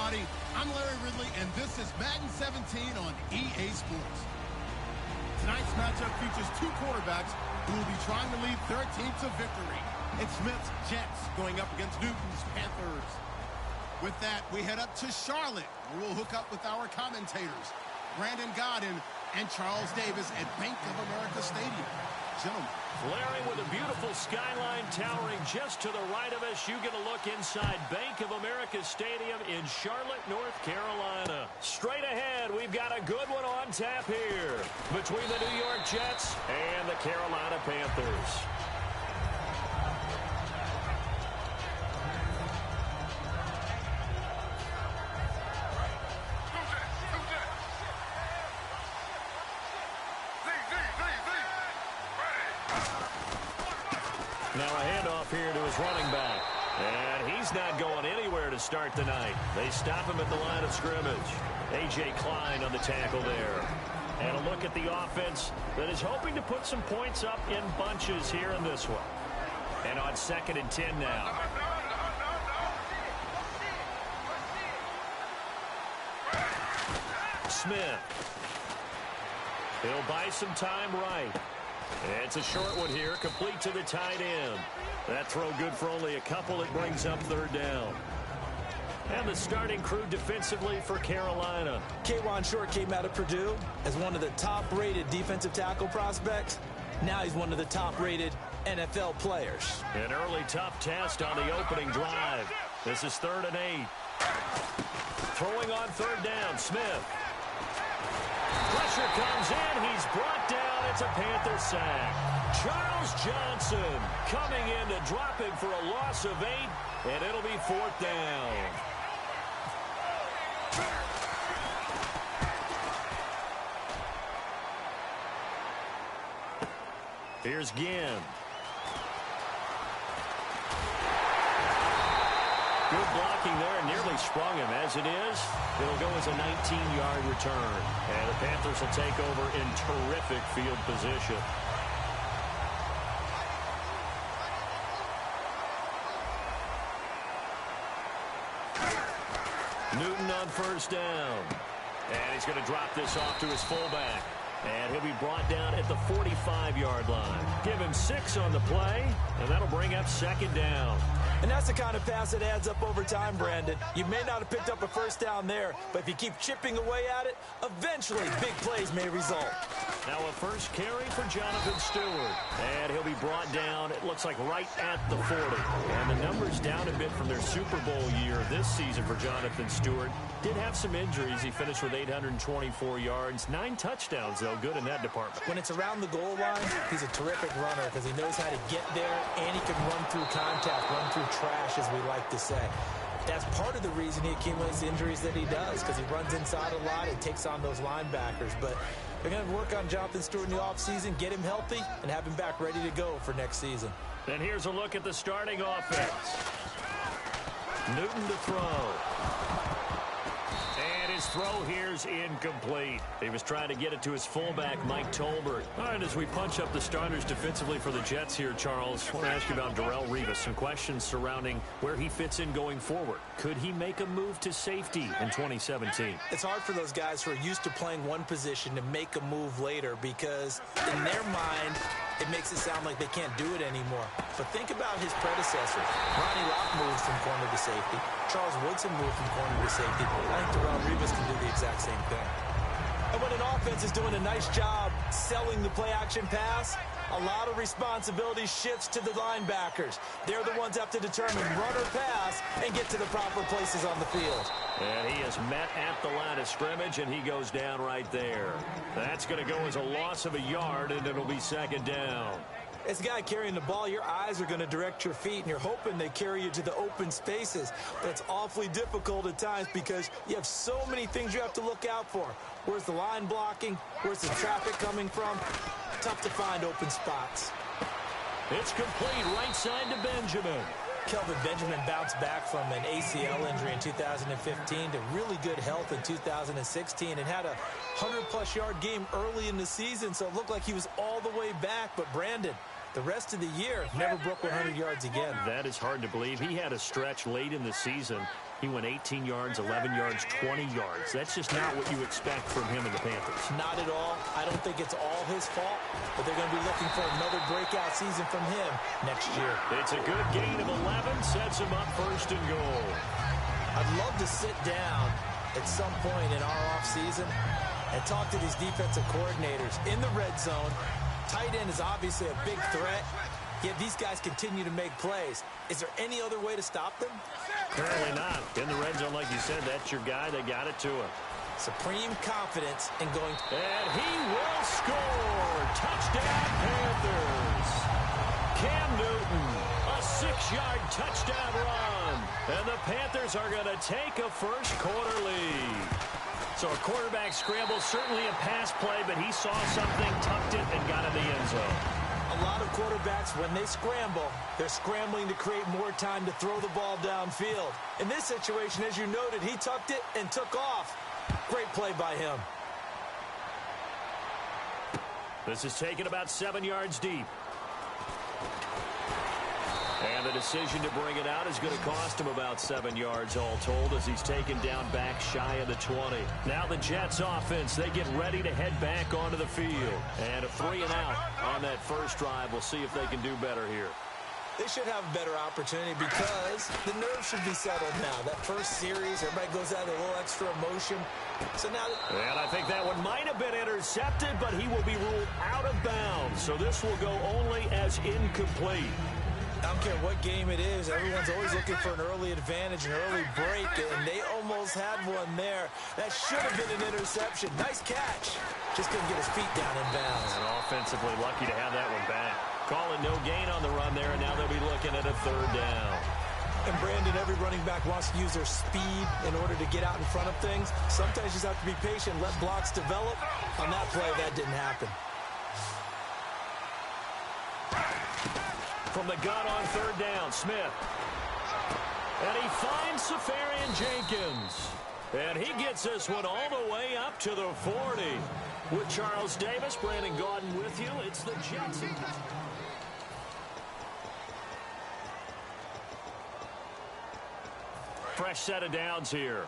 everybody. I'm Larry Ridley, and this is Madden 17 on EA Sports. Tonight's matchup features two quarterbacks who will be trying to lead their team to victory. It's Smith's Jets going up against Newton's Panthers. With that, we head up to Charlotte, where we'll hook up with our commentators, Brandon Godden and Charles Davis at Bank of America Stadium. Gentlemen. Larry, with a beautiful skyline towering just to the right of us, you get a look inside Bank of America Stadium in Charlotte, North Carolina. Straight ahead, we've got a good one on tap here between the New York Jets and the Carolina Panthers. Now a handoff here to his running back. And he's not going anywhere to start the night. They stop him at the line of scrimmage. A.J. Klein on the tackle there. And a look at the offense that is hoping to put some points up in bunches here in this one. And on 2nd and 10 now. Smith. He'll buy some time right. It's a short one here, complete to the tight end. That throw good for only a couple. It brings up 3rd down. And the starting crew defensively for Carolina. K'Wan Short came out of Purdue as one of the top-rated defensive tackle prospects. Now he's one of the top-rated NFL players. An early tough test on the opening drive. This is 3rd and 8. Throwing on 3rd down, Smith. Pressure comes in. He's brought down. It's a Panther sack. Charles Johnson coming in to drop him for a loss of 8, and it'll be 4th down. Here's Ginn. Good blocking there, nearly sprung him. As it is, it'll go as a 19-yard return. And the Panthers will take over in terrific field position. Newton on 1st down. And he's going to drop this off to his fullback. And he'll be brought down at the 45-yard line. Give him 6 on the play, and that'll bring up 2nd down. And that's the kind of pass that adds up over time, Brandon. You may not have picked up a 1st down there, but if you keep chipping away at it, eventually big plays may result. Now a first carry for Jonathan Stewart. And he'll be brought down, it looks like right at the 40. And the numbers down a bit from their Super Bowl year this season for Jonathan Stewart. Did have some injuries. He finished with 824 yards, 9 touchdowns, though. Good in that department. When it's around the goal line, he's a terrific runner because he knows how to get there, and he can run through contact, run through trash, as we like to say. That's part of the reason he accumulates the injuries that he does, because he runs inside a lot and takes on those linebackers. But they're going to work on Jonathan Stewart in the offseason, get him healthy, and have him back ready to go for next season. And here's a look at the starting offense. Newton to throw. And his throw here's incomplete. He was trying to get it to his fullback, Mike Tolbert. All right, as we punch up the starters defensively for the Jets here, Charles, I want to ask you about Darrelle Revis. Some questions surrounding where he fits in going forward. Could he make a move to safety in 2017? It's hard for those guys who are used to playing one position to make a move later because in their mind, it makes it sound like they can't do it anymore. But think about his predecessors. Ronnie Lott moves from corner to safety. Charles Woodson moved from corner to safety. I think Darrelle Revis can do the exact same thing. And when an offense is doing a nice job selling the play-action pass, a lot of responsibility shifts to the linebackers. They're the ones that have to determine run or pass and get to the proper places on the field. And he is met at the line of scrimmage, and he goes down right there. That's going to go as a loss of a yard, and it'll be 2nd down. As a guy carrying the ball, your eyes are going to direct your feet, and you're hoping they carry you to the open spaces. But it's awfully difficult at times because you have so many things you have to look out for. Where's the line blocking? Where's the traffic coming from? Tough to find open spots. It's complete right side to Benjamin. Kelvin Benjamin bounced back from an ACL injury in 2015 to really good health in 2016 and had a 100-plus yard game early in the season, so it looked like he was all the way back. But, Brandon, The rest of the year, never broke 100 yards again. That is hard to believe. He had a stretch late in the season. He went 18 yards, 11 yards, 20 yards. That's just not what you expect from him and the Panthers. Not at all. I don't think it's all his fault, but they're going to be looking for another breakout season from him next year. It's a good gain of 11, sets him up first and goal. I'd love to sit down at some point in our offseason and talk to these defensive coordinators in the red zone. Tight end is obviously a big threat, yet these guys continue to make plays. Is there any other way to stop them? Apparently not. In the red zone, like you said, that's your guy. They got it to him. Supreme confidence in going. And he will score. Touchdown, Panthers. Cam Newton, a 6-yard touchdown run. And the Panthers are going to take a first-quarter lead. So a quarterback scramble, certainly a pass play, but he saw something, tucked it, and got in the end zone. A lot of quarterbacks, when they scramble, they're scrambling to create more time to throw the ball downfield. In this situation, as you noted, he tucked it and took off. Great play by him. This is taken about 7 yards deep. And the decision to bring it out is going to cost him about 7 yards all told as he's taken down back shy of the 20. Now the Jets offense, they get ready to head back onto the field. And a 3-and-out on that first drive. We'll see if they can do better here. They should have a better opportunity because the nerves should be settled now. That first series, everybody goes out with a little extra emotion. So now, and I think that one might have been intercepted, but he will be ruled out of bounds. So this will go only as incomplete. I don't care what game it is. Everyone's always looking for an early advantage, an early break, and they almost had one there. That should have been an interception. Nice catch. Just couldn't get his feet down in bounds. And offensively lucky to have that one back. Calling no gain on the run there, and now they'll be looking at a 3rd down. And Brandon, every running back wants to use their speed in order to get out in front of things. Sometimes you just have to be patient, let blocks develop. On that play, that didn't happen. From the gun on 3rd down, Smith. And he finds Safarian Jenkins. And he gets this one all the way up to the 40. With Charles Davis, Brandon Gaudin with you. It's the Jets. Fresh set of downs here.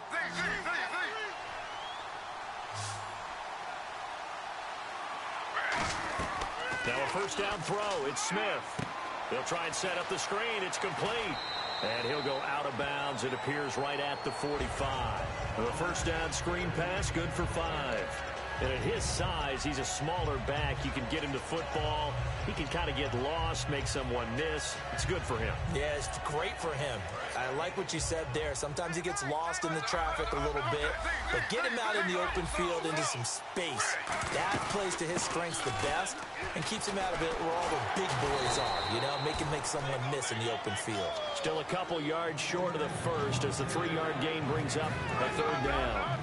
Now a first down throw. It's Smith. They'll try and set up the screen. It's complete. And he'll go out of bounds. It appears right at the 45. The first down screen pass, good for 5. And at his size, he's a smaller back. You can get him to football. He can kind of get lost, make someone miss. It's good for him. Yeah, it's great for him. I like what you said there. Sometimes he gets lost in the traffic a little bit, but get him out in the open field into some space. That plays to his strengths the best and keeps him out of it where all the big boys are, you know, make someone miss in the open field. Still a couple yards short of the first as the 3-yard gain brings up a 3rd down.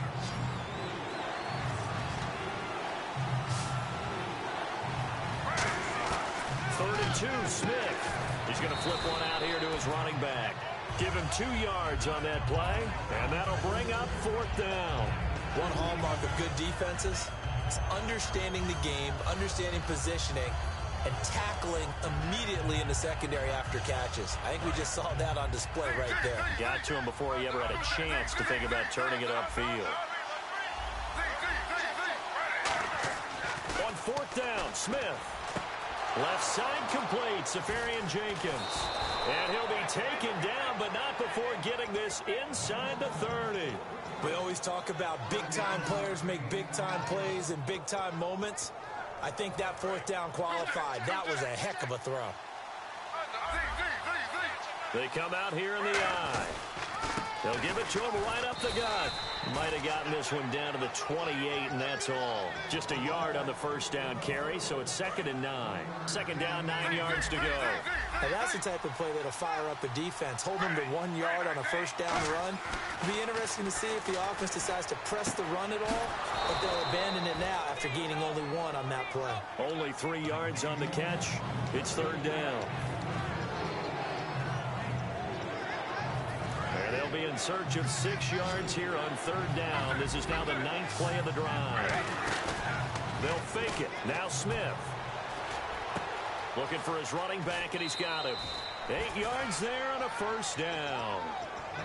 Third and 2, Smith. He's going to flip one out here to his running back. Give him 2 yards on that play, and that'll bring up 4th down. One hallmark of good defenses is understanding the game, understanding positioning, and tackling immediately in the secondary after catches. I think we just saw that on display right there. Got to him before he ever had a chance to think about turning it upfield. On 4th down, Smith. Left side complete, Safarian Jenkins. And he'll be taken down, but not before getting this inside the 30. We always talk about big-time players make big-time plays in big-time moments. I think that 4th down qualified. That was a heck of a throw. They come out here in the eye. They'll give it to him right up the gut. Might have gotten this one down to the 28, and that's all. Just a yard on the first down carry, so it's 2nd and 9. 2nd down, 9 yards to go. And that's the type of play that'll fire up a defense. Hold them to 1 yard on a first down run. It'll be interesting to see if the offense decides to press the run at all, but they'll abandon it now after gaining only 1 on that play. Only 3 yards on the catch. It's 3rd down. And they'll be in search of 6 yards here on 3rd down. This is now the 9th play of the drive. They'll fake it. Now Smith. Looking for his running back, and he's got him. 8 yards there on a first down.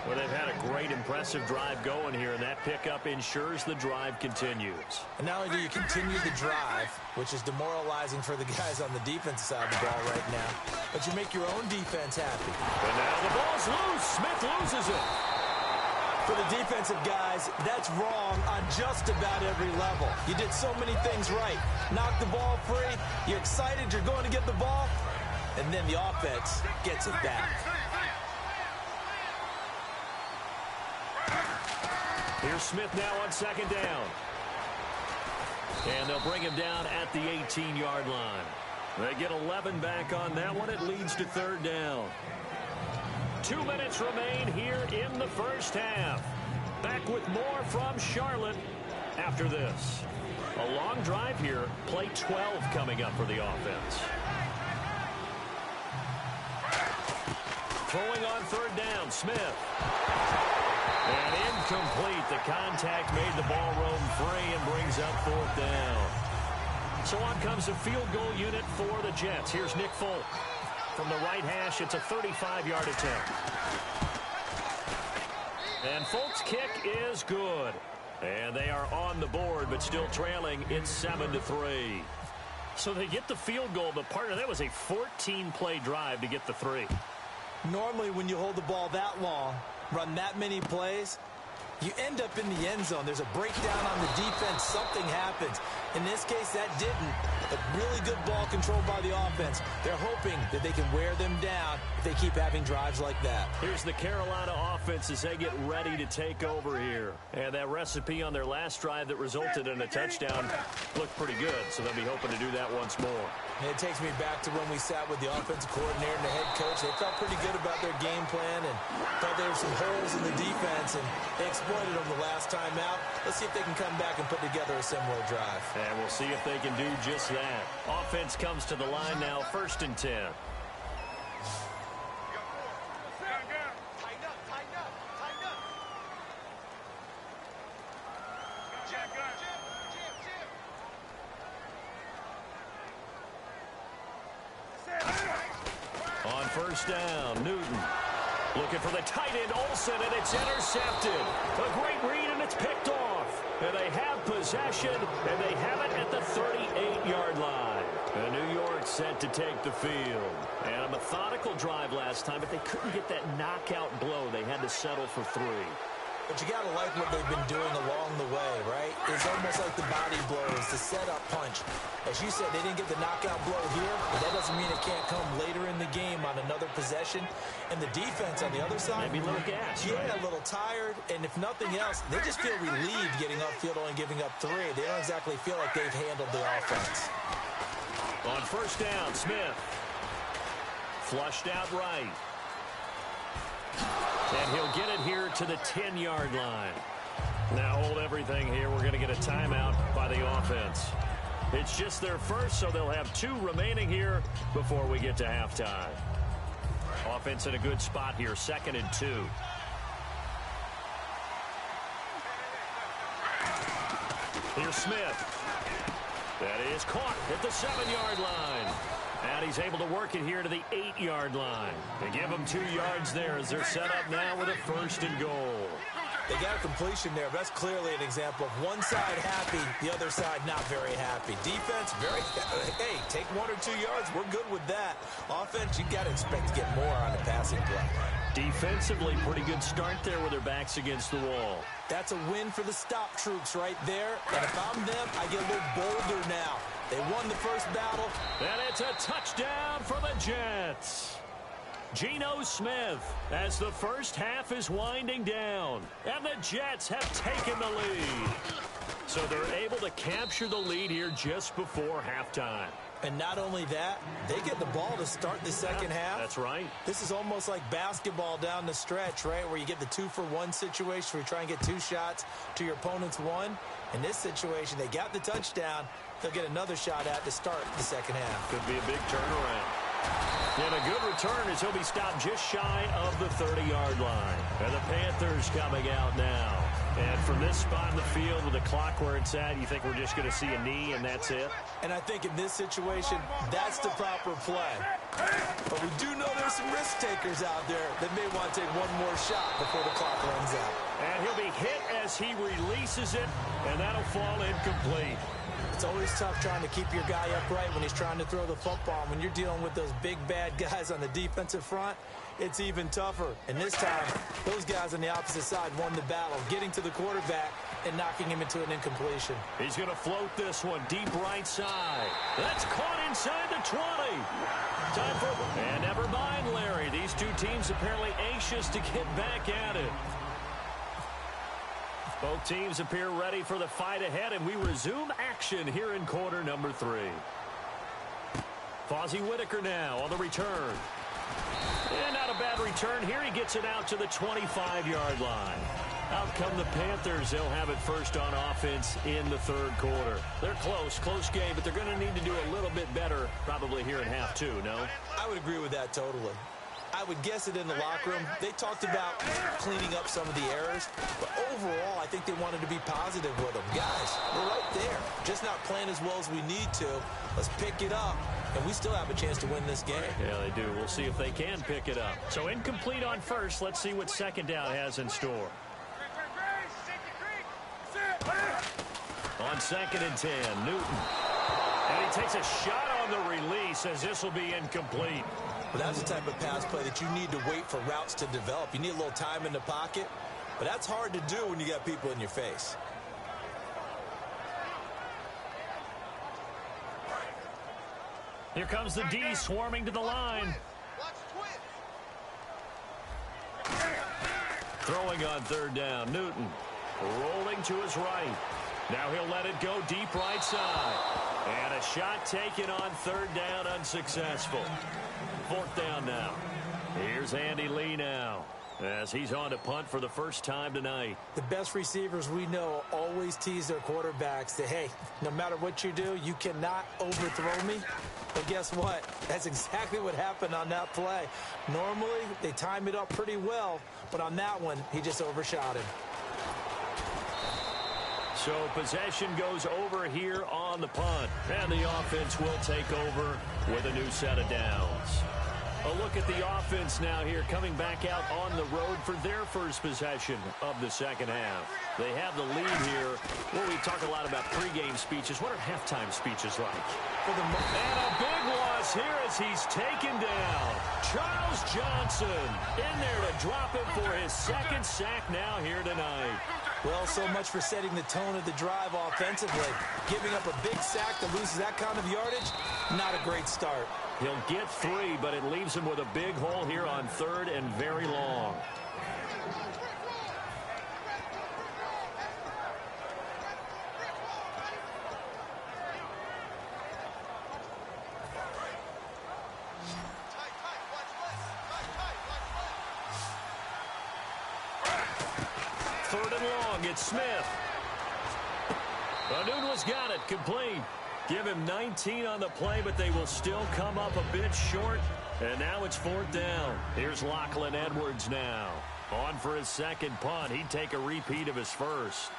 Well, they've had a great, impressive drive going here, and that pickup ensures the drive continues. And not only do you continue the drive, which is demoralizing for the guys on the defensive side of the ball right now, but you make your own defense happy. And now the ball's loose. Smith loses it. For the defensive guys, that's wrong on just about every level. You did so many things right. Knock the ball free. You're excited. You're going to get the ball. And then the offense gets it back. Here's Smith now on second down. And they'll bring him down at the 18-yard line. They get 11 back on that one. It leads to third down. 2 minutes remain here in the first half. Back with more from Charlotte after this. A long drive here. Play 12 coming up for the offense. Throwing on third down, Smith. And incomplete. The contact made the ball roam free and brings up fourth down. So on comes a field goal unit for the Jets. Here's Nick Folk. From the right hash, it's a 35-yard attempt. And Folk's kick is good. And they are on the board, but still trailing. It's 7-3. So they get the field goal, but partner, that was a 14-play drive to get the 3. Normally, when you hold the ball that long, run that many plays, you end up in the end zone. There's a breakdown on the defense. Something happens. In this case, that didn't. A really good ball controlled by the offense. They're hoping that they can wear them down if they keep having drives like that. Here's the Carolina offense as they get ready to take over here. And that recipe on their last drive that resulted in a touchdown looked pretty good, so they'll be hoping to do that once more. And it takes me back to when we sat with the offensive coordinator and the head coach. They felt pretty good about their game plan and thought there were some holes in the defense, and they exploited them the last time out. Let's see if they can come back and put together a similar drive. And we'll see if they can do just that. Offense comes to the line now, 1st and 10. On first down, Newton. Looking for the tight end, Olsen, and it's intercepted. A great read, and it's picked off. And they have possession, and they have it at the 38-yard line. And New York set to take the field. And a methodical drive last time, but they couldn't get that knockout blow. They had to settle for 3. But you got to like what they've been doing along the way, right? It's almost like the body blows, the setup punch. As you said, they didn't get the knockout blow here, but that doesn't mean it can't come later in the game on another possession. And the defense on the other side, maybe a little gas, yeah, right? A little tired. And if nothing else, they just feel relieved getting upfield and giving up 3. They don't exactly feel like they've handled the offense. On first down, Smith. Flushed out right. And he'll get it here to the 10-yard line. Now hold everything here. We're going to get a timeout by the offense. It's just their first, so they'll have 2 remaining here before we get to halftime. Offense in a good spot here, 2nd and 2. Here's Smith. That is caught at the 7-yard line. And he's able to work it here to the 8-yard line. They give him 2 yards there as they're set up now with a 1st and goal. They got a completion there. That's clearly an example of one side happy, the other side not very happy. Defense, hey, take 1 or 2 yards. We're good with that. Offense, you got to expect to get more on the passing play. Defensively, pretty good start there with their backs against the wall. That's a win for the stop troops right there. And if I'm them, I get a little bolder now. They won the first battle. And it's a touchdown for the Jets. Geno Smith as the first half is winding down. And the Jets have taken the lead. So they're able to capture the lead here just before halftime. And not only that, they get the ball to start the second half. That's right. This is almost like basketball down the stretch, right, where you get the 2-for-1 situation where you try and get 2 shots to your opponent's 1. In this situation, they got the touchdown. They'll get another shot at to start the second half. Could be a big turnaround. And a good return as he'll be stopped just shy of the 30-yard line. And the Panthers coming out now. And from this spot in the field with the clock where it's at, you think we're just going to see a knee and that's it? And I think in this situation, that's the proper play. But we do know there's some risk takers out there that may want to take one more shot before the clock runs out. And he'll be hit as he releases it, and that'll fall incomplete. It's always tough trying to keep your guy upright when he's trying to throw the football. When you're dealing with those big, bad guys on the defensive front, it's even tougher. And this time, those guys on the opposite side won the battle, getting to the quarterback and knocking him into an incompletion. He's going to float this one deep right side. That's caught inside the 20. Time for... And never mind, Larry. These two teams apparently anxious to get back at it. Both teams appear ready for the fight ahead, and we resume action here in quarter number 3. Fozzie Whitaker now on the return. And not a bad return here. He gets it out to the 25-yard line. Out come the Panthers. They'll have it first on offense in the third quarter. They're close game, but they're going to need to do a little bit better probably here in half 2, no? I would agree with that totally. I would guess it in the locker room. They talked about cleaning up some of the errors, but overall, I think they wanted to be positive with them. Guys, we're right there. Just not playing as well as we need to. Let's pick it up, and we still have a chance to win this game. Yeah, they do. We'll see if they can pick it up. So incomplete on first. Let's see what second down has in store. On 2nd and 10, Newton. And he takes a shot on the release as this will be incomplete. But that's the type of pass play that you need to wait for routes to develop. You need a little time in the pocket, but that's hard to do when you got people in your face. Here comes the D swarming to the line. Throwing on 3rd down, Newton. Rolling to his right. Now he'll let it go deep right side. And a shot taken on 3rd down, unsuccessful. 4th down now. Here's Andy Lee now as he's on to punt for the first time tonight. The best receivers we know always tease their quarterbacks that, hey, no matter what you do, you cannot overthrow me. But guess what? That's exactly what happened on that play. Normally, they time it up pretty well, but on that one, he just overshot him. So possession goes over here on the punt, and the offense will take over with a new set of downs. A look at the offense now here, coming back out on the road for their first possession of the second half. They have the lead here. Well, we talk a lot about pregame speeches. What are halftime speeches like? And a big loss here as he's taken down. Charles Johnson in there to drop him for his 2nd sack now here tonight. Well, so much for setting the tone of the drive offensively. Giving up a big sack that loses that kind of yardage, not a great start. He'll get 3, but it leaves him with a big hole here on 3rd and very long. It's Smith. Nunez got it complete. Give him 19 on the play, but they will still come up a bit short. And now it's 4th down. Here's Lachlan Edwards now. On for his 2nd punt. He'd take a repeat of his first.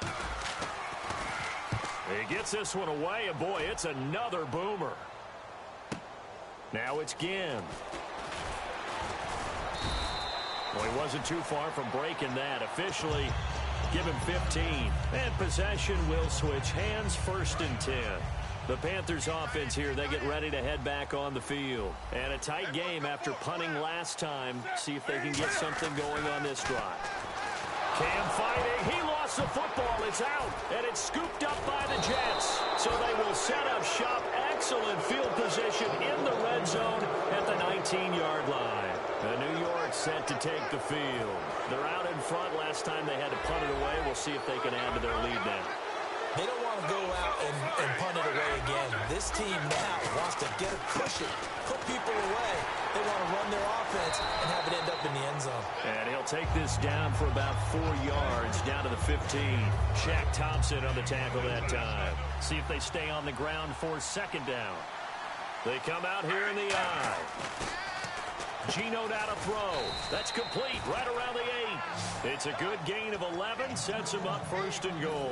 He gets this one away, and boy, it's another boomer. Now it's Ginn. Well, he wasn't too far from breaking that. Officially, give him 15. And possession will switch hands, 1st and 10. The Panthers offense here, they get ready to head back on the field. And a tight game after punting last time. See if they can get something going on this drive. Cam fighting. He lost the football. It's out. And it's scooped up by the Jets. So they will set up shop. Excellent field position in the red zone at the 19-yard line. New York set to take the field. They're out in front. Last time they had to punt it away. We'll see if they can add to their lead now. They don't want to go out and punt it away again. This team now wants to get it, push it, put people away. They want to run their offense and have it end up in the end zone. And he'll take this down for about 4 yards, down to the 15. Shaq Thompson on the tackle that time. See if they stay on the ground for 2nd down. They come out here in the eye. Gino down to throw. That's complete right around the 8. It's It's a good gain of 11, sets him up first and goal.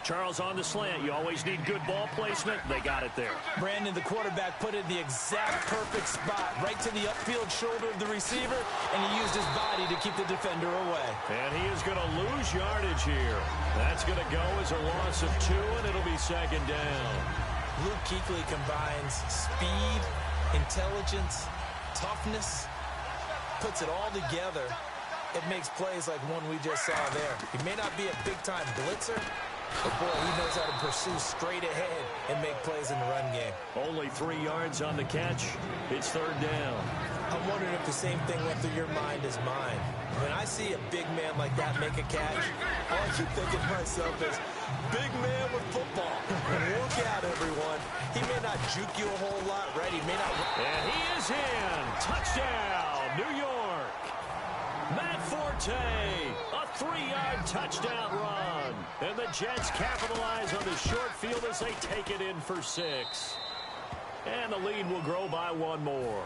Charles on the slant. You always need good ball placement. They got it there. Brandon, the quarterback, put it in the exact perfect spot, right to the upfield shoulder of the receiver, and he used his body to keep the defender away. And he is going to lose yardage here. That's going to go as a loss of 2, and it'll be second down. Luke Kuechly combines speed, intelligence, toughness, puts it all together. It makes plays like one we just saw there. He may not be a big-time blitzer, but boy, he knows how to pursue straight ahead and make plays in the run game. Only 3 yards on the catch. It's third down. I'm wondering if the same thing went through your mind as mine. When I see a big man like that make a catch, all I keep thinking to myself is, big man with football. Look out, everyone. He may not juke you a whole lot, right? He may not. And he is in. Touchdown, New York. Matt Forte, a 3-yard touchdown run. And the Jets capitalize on the short field as they take it in for 6. And the lead will grow by 1 more.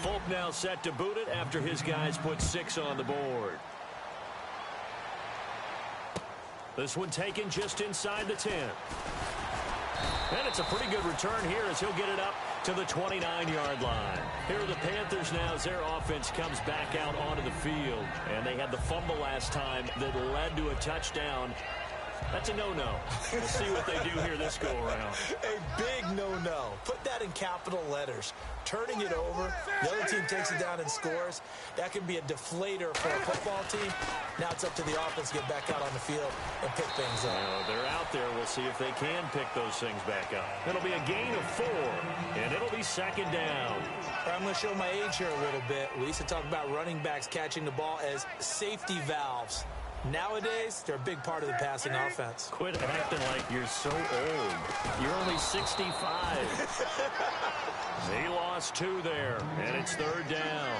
Folk now set to boot it after his guys put 6 on the board. This one taken just inside the 10. And it's a pretty good return here as he'll get it up to the 29-yard line. Here are the Panthers now as their offense comes back out onto the field. And they had the fumble last time that led to a touchdown. That's a no-no. We'll see what they do here this go-around. A big no-no. Put that in capital letters. Turning it over, the other team takes it down and scores. That can be a deflator for a football team. Now it's up to the offense to get back out on the field and pick things up. They're out there. We'll see if they can pick those things back up. It'll be a gain of 4, and it'll be second down. I'm going to show my age here a little bit. We used to talk about running backs catching the ball as safety valves. Nowadays, they're a big part of the passing offense. Quit acting like you're so old. You're only 65. He lost 2 there, and it's third down.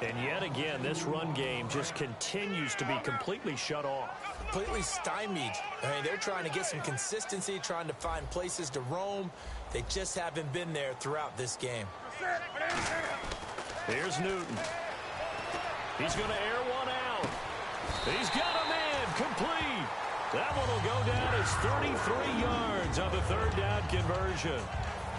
And yet again, this run game just continues to be completely shut off. Completely stymied. I mean, they're trying to get some consistency, trying to find places to roam. They just haven't been there throughout this game. Here's Newton. He's going to air one out. He's got a man complete. That one will go down as 33 yards on the third down conversion.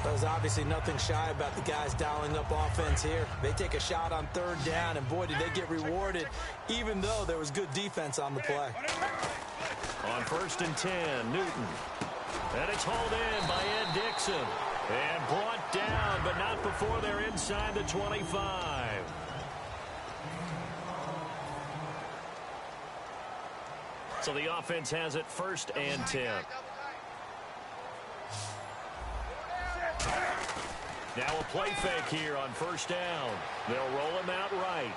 There's obviously nothing shy about the guys dialing up offense here. They take a shot on third down, and boy, did they get rewarded, even though there was good defense on the play. On 1st and 10, Newton. And it's hauled in by Ed Dixon. And brought down, but not before they're inside the 25. So the offense has it 1st and 10. Now a play fake here on 1st down. They'll roll him out right.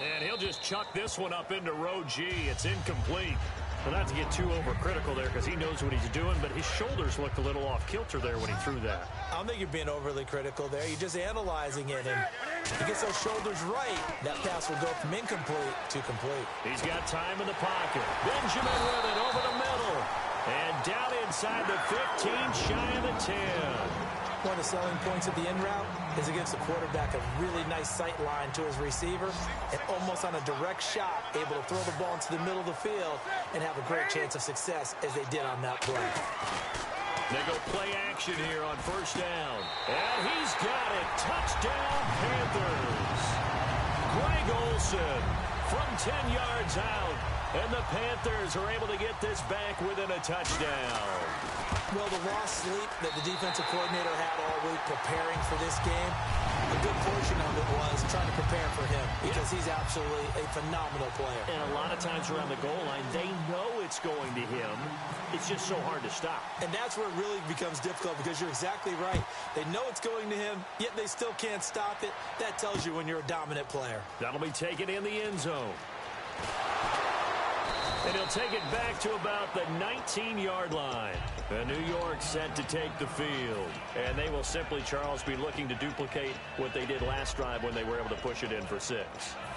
And he'll just chuck this one up into row G. It's incomplete. Well, not to get too overcritical there because he knows what he's doing, but his shoulders looked a little off kilter there when he threw that. I don't think you're being overly critical there. You're just analyzing it, and he gets those shoulders right. That pass will go from incomplete to complete. He's got time in the pocket. Benjamin with it over the middle. And down inside the 15, shy of the 10. One of the selling points of the in route is it gives the quarterback a really nice sight line to his receiver and almost on a direct shot able to throw the ball into the middle of the field and have a great chance of success as they did on that play. They go play action here on 1st down. And he's got it. Touchdown, Panthers. Greg Olsen from 10 yards out. And the Panthers are able to get this back within a touchdown. Well, the lost sleep that the defensive coordinator had all week preparing for this game, a good portion of it was trying to prepare for him because he's absolutely a phenomenal player. And a lot of times around the goal line, they know it's going to him. It's just so hard to stop. And that's where it really becomes difficult because you're exactly right. They know it's going to him, yet they still can't stop it. That tells you when you're a dominant player. That'll be taken in the end zone. And he'll take it back to about the 19-yard line. The New York set to take the field. And they will simply, Charles, be looking to duplicate what they did last drive when they were able to push it in for 6.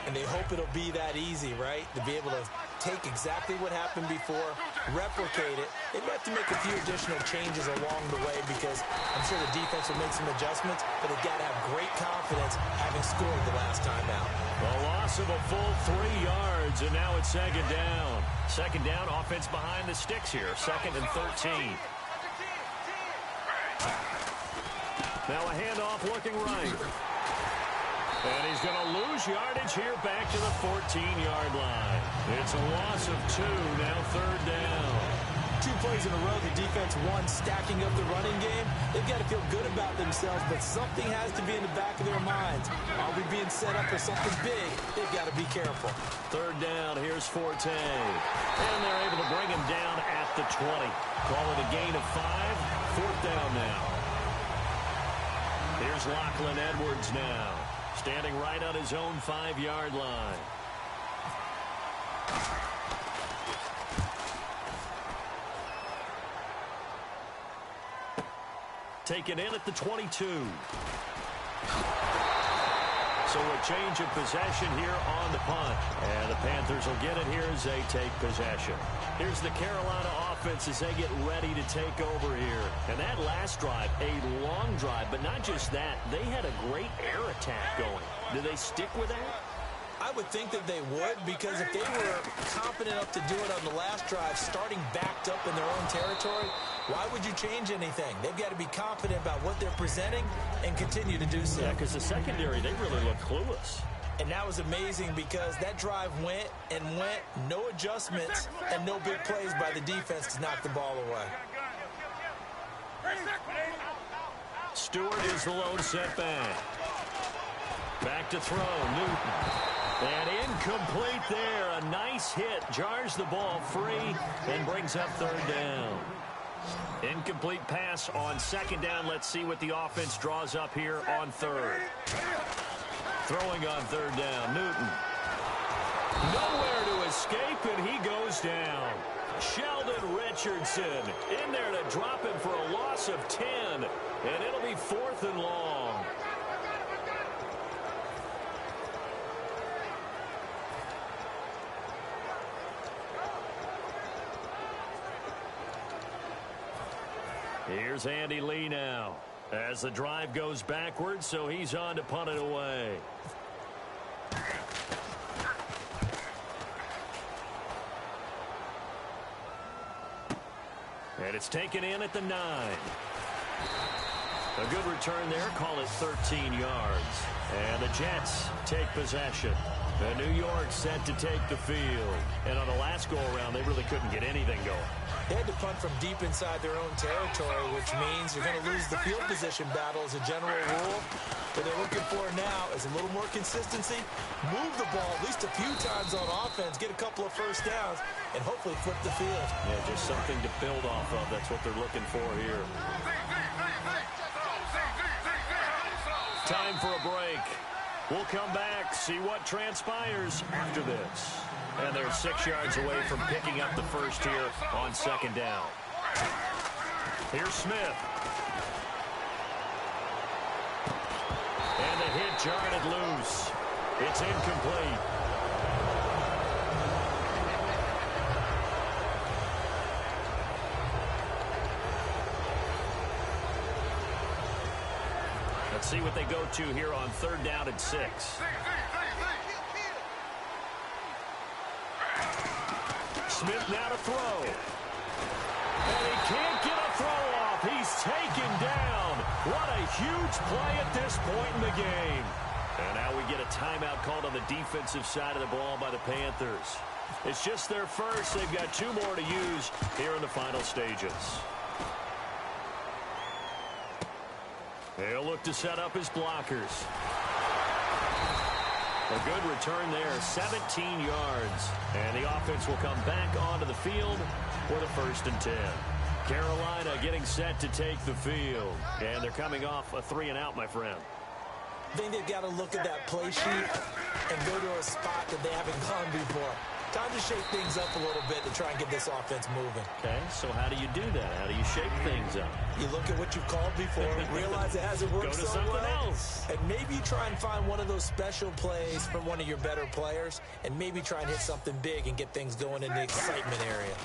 And they hope it'll be that easy, right? To be able to take exactly what happened before, replicate it. They might have to make a few additional changes along the way because I'm sure the defense will make some adjustments, but they've got to have great confidence having scored the last time out. A loss of a full 3 yards, and now it's second down. Second down, offense behind the sticks here. 2nd and 13. Now a handoff looking right. And he's going to lose yardage here back to the 14-yard line. It's a loss of 2, now 3rd down. 2 plays in a row, the defense won, stacking up the running game. They've got to feel good about themselves, but something has to be in the back of their minds. Are we being set up for something big? They've got to be careful. 3rd down, here's Forte. And they're able to bring him down at the 20. Call it a gain of 5. 4th down now. Here's Lachlan Edwards now, standing right on his own 5-yard line. Taken in at the 22. So a change of possession here on the punt. And the Panthers will get it here as they take possession. Here's the Carolina offense as they get ready to take over here. And that last drive, a long drive, but not just that. They had a great air attack going. Do they stick with that? I would think that they would, because if they were confident enough to do it on the last drive, starting backed up in their own territory, why would you change anything? They've got to be confident about what they're presenting and continue to do so. Yeah, because the secondary, they really look clueless. And that was amazing because that drive went and went, no adjustments, and no big plays by the defense to knock the ball away. Stewart is the lone setback. Back to throw, Newton. And incomplete there. A nice hit. Jars the ball free and brings up 3rd down. Incomplete pass on 2nd down. Let's see what the offense draws up here on 3rd. Throwing on 3rd down, Newton. Nowhere to escape, and he goes down. Sheldon Richardson in there to drop him for a loss of 10. And it'll be 4th and long. Here's Andy Lee now as the drive goes backwards, so he's on to punt it away. And it's taken in at the 9. A good return there, call it 13 yards. And the Jets take possession. And New York set to take the field. And on the last go-around, they really couldn't get anything going. They had to punt from deep inside their own territory, which means you're going to lose the field position battle as a general rule. What they're looking for now is a little more consistency, move the ball at least a few times on offense, get a couple of first downs, and hopefully flip the field. Yeah, just something to build off of. That's what they're looking for here. Time for a break. We'll come back, see what transpires after this. And they're 6 yards away from picking up the first here on 2nd down. Here's Smith. And the hit jarred it loose. It's incomplete. Let's see what they go to here on 3rd down and 6. Smith now to throw. And he can't get a throw off. He's taken down. What a huge play at this point in the game. And now we get a timeout called on the defensive side of the ball by the Panthers. It's just their first. They've got 2 more to use here in the final stages. They'll look to set up his blockers. A good return there, 17 yards. And the offense will come back onto the field for the 1st and 10. Carolina getting set to take the field. And they're coming off a 3-and-out, my friend. I think they've got to look at that play sheet and go to a spot that they haven't gone before. Time to shake things up a little bit to try and get this offense moving. Okay, so how do you do that? How do you shake things up? You look at what you've called before, realize it hasn't worked Go to so something well, else. and maybe you try and find one of those special plays from one of your better players, and maybe try and hit something big and get things going in the excitement area.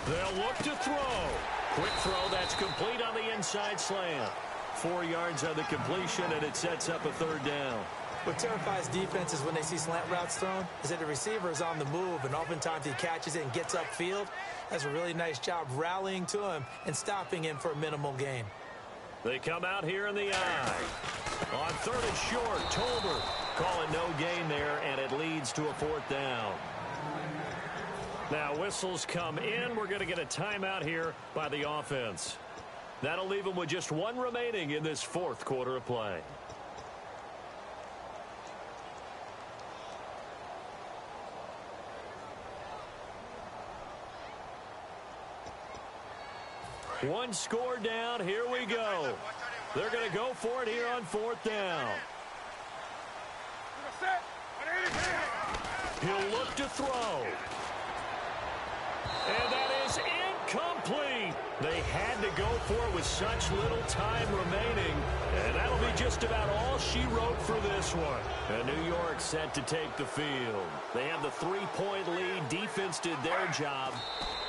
They'll look to throw. Quick throw, that's complete on the inside slant. 4 yards on the completion, and it sets up a third down. What terrifies defenses when they see slant routes thrown is that the receiver is on the move, and oftentimes he catches it and gets upfield. Does a really nice job rallying to him and stopping him for a minimal gain. They come out here in the eye. On third and short, Tolbert calling no gain there, and it leads to a fourth down. Now whistles come in. We're going to get a timeout here by the offense. That'll leave them with just one remaining in this fourth quarter of play. One score down. Here we go. They're going to go for it here on fourth down. He'll look to throw. And that is incomplete. They had to go for it with such little time remaining. And that'll be just about all she wrote for this one. And New York set to take the field. They have the 3-point lead. Defense did their job.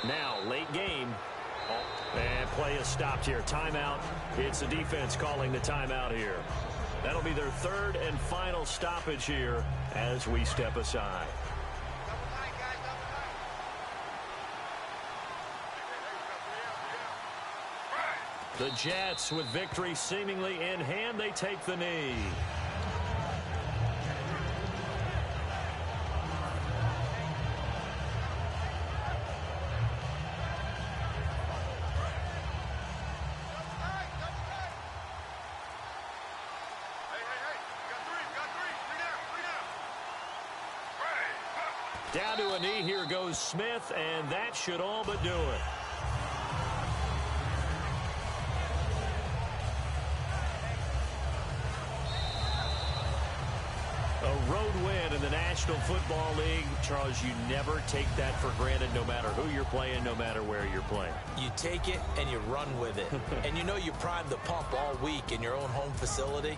Now, late game. And play is stopped here. Timeout. It's the defense calling the timeout here. That'll be their third and final stoppage here as we step aside. The Jets, with victory seemingly in hand, they take the knee. Down to a knee, here goes Smith, and that should all but do it. A road win in the National Football League. Charles, you never take that for granted no matter who you're playing, no matter where you're playing. You take it and you run with it. And you know you primed the pump all week in your own home facility.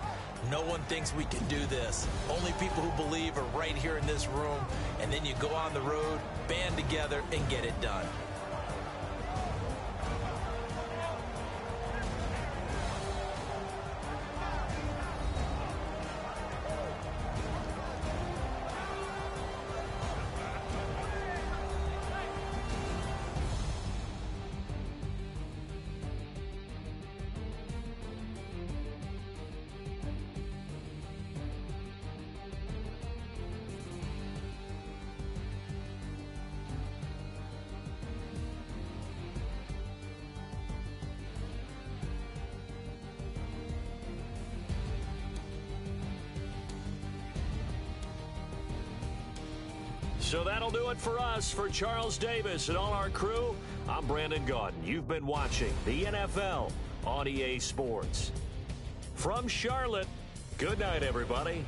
No one thinks we can do this. Only people who believe are right here in this room. And then you go on the road, band together, and get it done. So that'll do it for us. For Charles Davis and all our crew, I'm Brandon Gaudin. You've been watching the NFL on EA Sports. From Charlotte, good night, everybody.